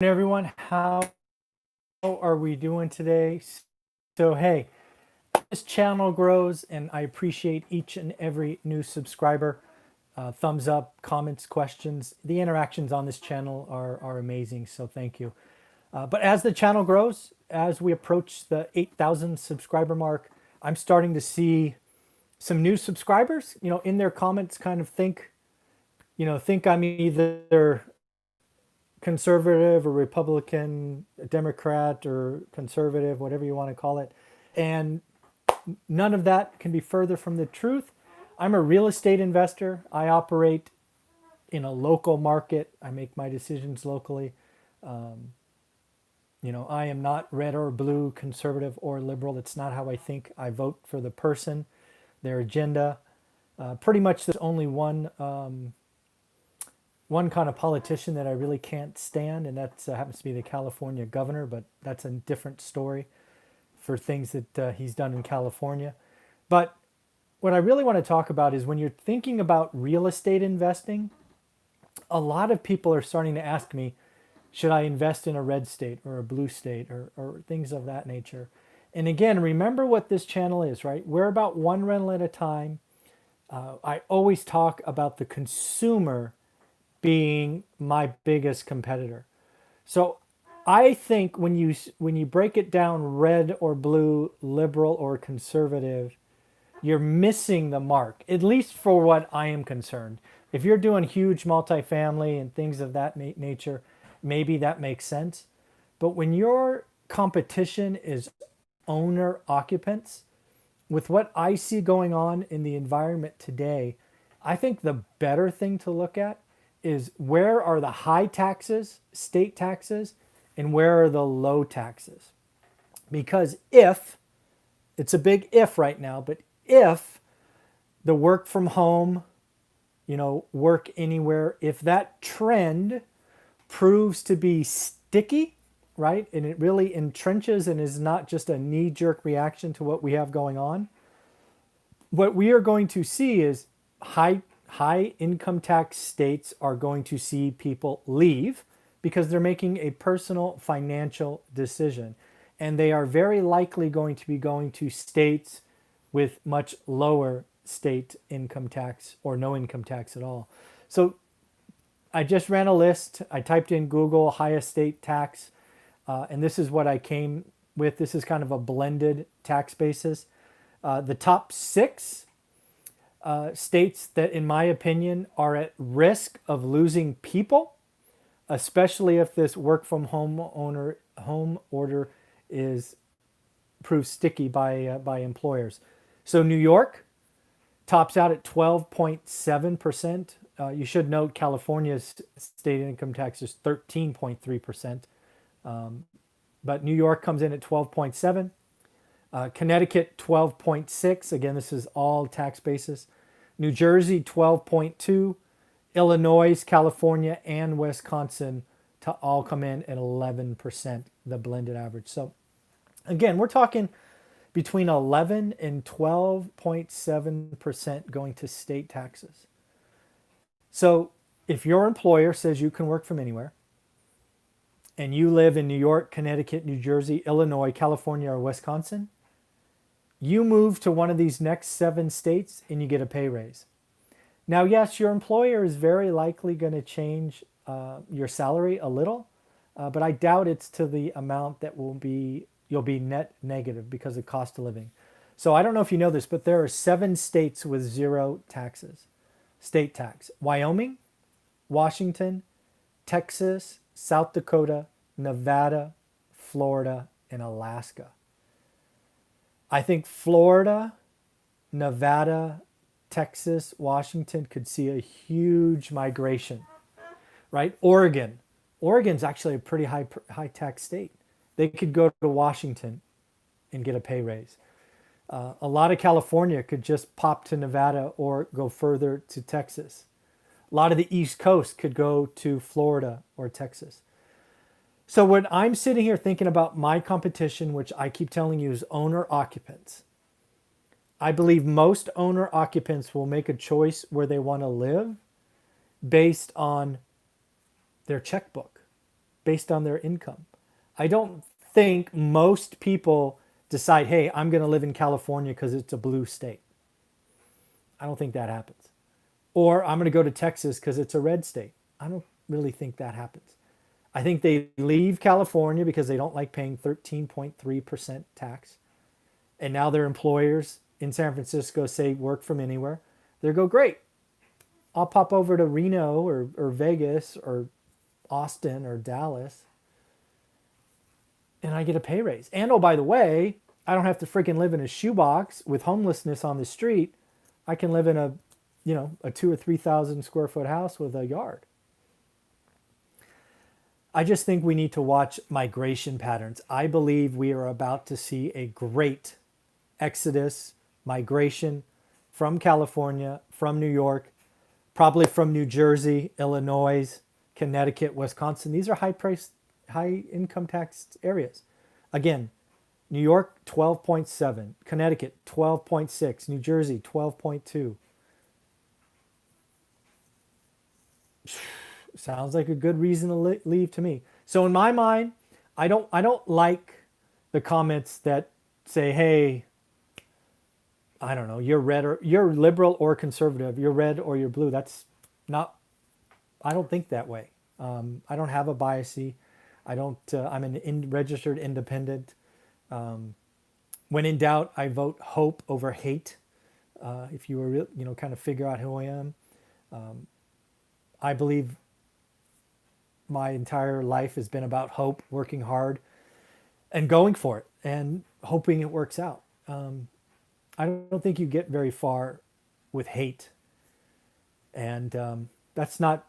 Everyone, how are we doing today? So, hey, this channel grows and I appreciate each and every new subscriber. Thumbs up, comments, questions. The interactions on this channel are amazing, so thank you. But as the channel grows, as we approach the 8,000 subscriber mark, I'm starting to see some new subscribers, in their comments kind of think I'm either conservative or Republican, Democrat or conservative, whatever you want to call it. And none of that can be further from the truth. I'm a real estate investor. I operate in a local market. I make my decisions locally. I am not red or blue, conservative or liberal. It's not how I think. I vote for the person, their agenda. Pretty much there's only one kind of politician that I really can't stand, and that happens to be the California governor, but that's a different story for things that he's done in California. But what I really want to talk about is when you're thinking about real estate investing, a lot of people are starting to ask me, should I invest in a red state or a blue state or things of that nature? And again, remember what this channel is, right? We're about one rental at a time. I always talk about the consumer being my biggest competitor. So I think when you break it down red or blue, liberal or conservative, you're missing the mark, at least for what I am concerned. If you're doing huge multifamily and things of that nature, maybe that makes sense. But when your competition is owner occupants, with what I see going on in the environment today, I think the better thing to look at is where are the high taxes, state taxes, and where are the low taxes? Because if, it's a big if right now, but if the work from home, work anywhere, if that trend proves to be sticky, right, and it really entrenches and is not just a knee-jerk reaction to what we have going on, what we are going to see is high income tax states are going to see people leave because they're making a personal financial decision. And they are very likely going to be going to states with much lower state income tax or no income tax at all. So I just ran a list. I typed in Google highest state tax, and this is what I came with. This is kind of a blended tax basis. The top 6 states that, in my opinion, are at risk of losing people, especially if this work from home order is proved sticky by employers. So New York tops out at 12.7%. You should note California's state income tax is 13.3%, but New York comes in at 12.7. Connecticut 12.6. Again, this is all tax basis. New Jersey 12.2. Illinois, California, and Wisconsin to all come in at 11%, the blended average. So again, we're talking between 11 and 12.7% going to state taxes. So if your employer says you can work from anywhere, and you live in New York, Connecticut, New Jersey, Illinois, California, or Wisconsin, you move to one of these next 7 states and you get a pay raise. Now, yes, your employer is very likely going to change your salary a little, but I doubt it's to the amount that you'll be net negative because of cost of living. So I don't know if you know this, but there are 7 states with 0 taxes, state tax: Wyoming, Washington, Texas, South Dakota, Nevada, Florida, and Alaska. I think Florida, Nevada, Texas, Washington could see a huge migration, right? Oregon's actually a pretty high tax state. They could go to Washington and get a pay raise. A lot of California could just pop to Nevada or go further to Texas. A lot of the East Coast could go to Florida or Texas. So when I'm sitting here thinking about my competition, which I keep telling you is owner occupants, I believe most owner occupants will make a choice where they want to live based on their checkbook. based on their income. I don't think most people decide, hey, I'm going to live in California because it's a blue state. I don't think that happens. Or I'm going to go to Texas because it's a red state. I don't really think that happens. I think they leave California because they don't like paying 13.3% tax. And now their employers in San Francisco say work from anywhere. They go, great. I'll pop over to Reno or Vegas or Austin or Dallas and I get a pay raise. And oh, by the way, I don't have to freaking live in a shoebox with homelessness on the street. I can live in a, a 2 or 3,000 square foot house with a yard. I just think we need to watch migration patterns. I believe we are about to see a great exodus, migration from California, from New York, probably from New Jersey, Illinois, Connecticut, Wisconsin. These are high income tax areas. Again, New York, 12.7, Connecticut, 12.6, New Jersey, 12.2. Sounds like a good reason to leave to me. So in my mind, I don't like the comments that say, "Hey, I don't know, you're red or you're liberal or conservative, you're red or you're blue." That's not. I don't think that way. I don't have a biasy. I don't. I'm an registered independent. When in doubt, I vote hope over hate. If you were, kind of figure out who I am, I believe my entire life has been about hope, working hard, and going for it, and hoping it works out. I don't think you get very far with hate, and that's not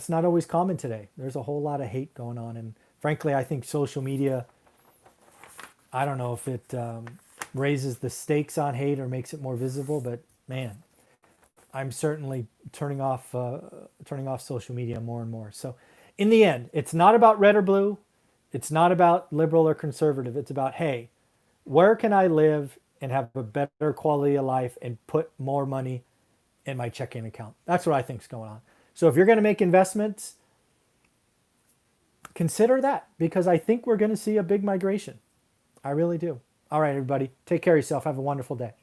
always common today. There's a whole lot of hate going on, and frankly, I think social media. I don't know if it raises the stakes on hate or makes it more visible, but man, I'm certainly turning off social media more and more. So, in the end, it's not about red or blue. It's not about liberal or conservative. It's about, hey, where can I live and have a better quality of life and put more money in my checking account? That's what I think is going on. So if you're going to make investments, consider that, because I think we're going to see a big migration. I really do. All right, everybody, take care of yourself. Have a wonderful day.